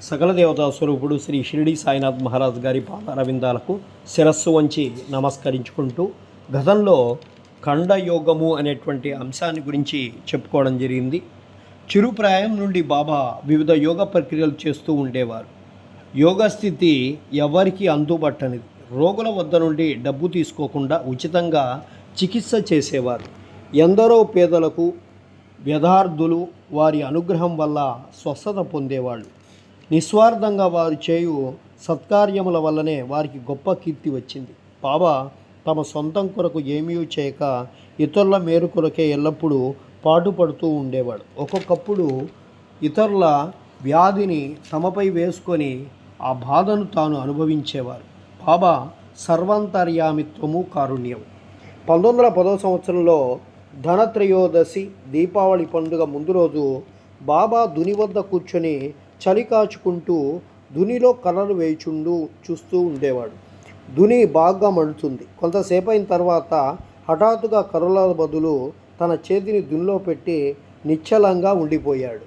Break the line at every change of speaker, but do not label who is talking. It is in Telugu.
సకల దేవతా స్వరూపుడు శ్రీ షిరిడి సాయినాథ్ మహారాజ్ గారి పాదారవిందాలకు శిరస్సు వంచి నమస్కరించుకుంటూ గతంలో ఖండయోగము అనేటువంటి అంశాన్ని గురించి చెప్పుకోవడం జరిగింది. చిరుప్రాయం నుండి బాబా వివిధ యోగ ప్రక్రియలు చేస్తూ ఉండేవారు. యోగ స్థితి ఎవరికి అందుబట్టనిది. రోగుల వద్ద నుండి డబ్బు తీసుకోకుండా ఉచితంగా చికిత్స చేసేవారు. ఎందరో పేదలకు వ్యధార్థులు వారి అనుగ్రహం వల్ల స్వస్థత పొందేవాళ్ళు. నిస్వార్థంగా వారు చేయు సత్కార్యముల వల్లనే వారికి గొప్ప కీర్తి వచ్చింది. బాబా తమ సొంతం కొరకు ఏమీ చేయక ఇతరుల మేలు కొరకే ఎల్లప్పుడూ పాటుపడుతూ ఉండేవాడు. ఒక్కొక్కప్పుడు ఇతరుల వ్యాధిని తమపై వేసుకొని ఆ బాధను తాను అనుభవించేవారు. బాబా సర్వాంతర్యామిత్వము కారుణ్యం. 1910 సంవత్సరంలో ధనత్రయోదశి దీపావళి పండుగ ముందు రోజు బాబా దుని వద్ద కూర్చొని చలి కాచుకుంటూ దునిలో కర్రలు చూస్తూ ఉండేవాడు. దుని బాగా మండుతుంది. కొంతసేపు అయిన తర్వాత హఠాత్తుగా కర్రల బదులు తన చేతిని దునిలో పెట్టి నిశ్చలంగా ఉండిపోయాడు.